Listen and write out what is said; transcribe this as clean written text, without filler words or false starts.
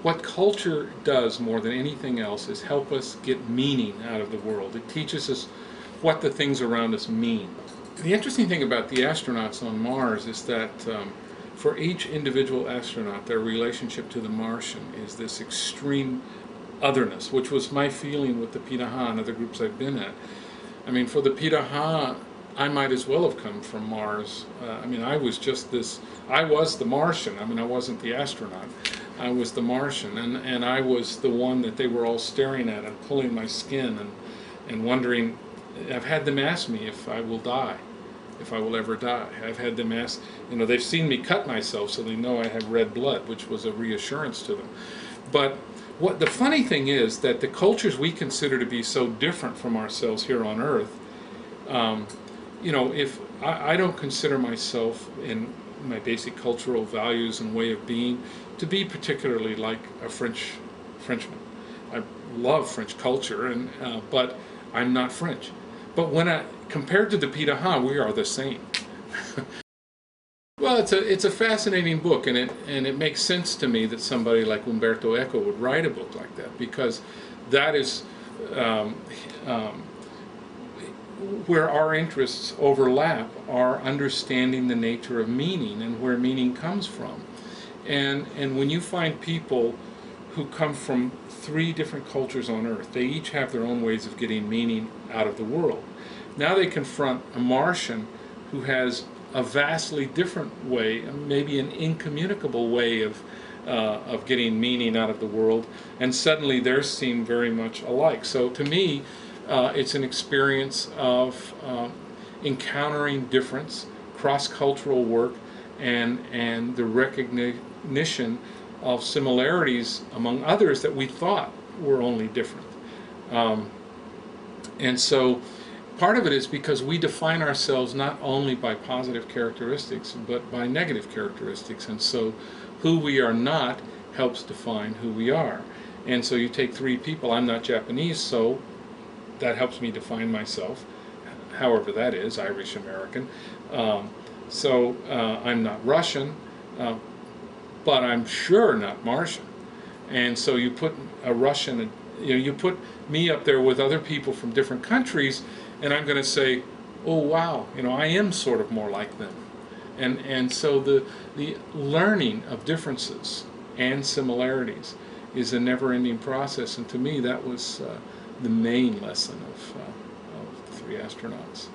what culture does more than anything else is help us get meaning out of the world. It teaches us what the things around us mean. The interesting thing about the astronauts on Mars is that for each individual astronaut, their relationship to the Martian is this extreme otherness, which was my feeling with the Piraha and other groups I've been at. I mean, for the Piraha, I might as well have come from Mars. I mean, I was the Martian. I mean, I wasn't the astronaut. I was the Martian, and I was the one that they were all staring at and pulling my skin and wondering. I've had them ask me if I will die, if I will ever die. I've had them ask, they've seen me cut myself, so they know I have red blood, which was a reassurance to them. But what the funny thing is that the cultures we consider to be so different from ourselves here on Earth, if I don't consider myself in my basic cultural values and way of being to be particularly like a Frenchman. I love French culture, but I'm not French. But compared to the Piraha, we are the same. Well, it's a fascinating book, and it makes sense to me that somebody like Umberto Eco would write a book like that, because that is where our interests overlap, are understanding the nature of meaning and where meaning comes from. And when you find people who come from 3 different cultures on Earth, they each have their own ways of getting meaning out of the world. Now they confront a Martian who has a vastly different way, maybe an incommunicable way of getting meaning out of the world, and suddenly theirs seem very much alike. So to me, it's an experience of encountering difference, cross-cultural work, and the recognition of similarities among others that we thought were only different. And so part of it is because we define ourselves not only by positive characteristics but by negative characteristics, and so who we are not helps define who we are. And so you take 3 people. I'm not Japanese, so that helps me define myself, however that is, Irish American. I'm not Russian, but I'm sure not Martian. And so you put a Russian, you put me up there with other people from different countries, and I'm going to say, oh wow, I am sort of more like them. And so the learning of differences and similarities is a never-ending process, and to me that was the main lesson of the 3 astronauts.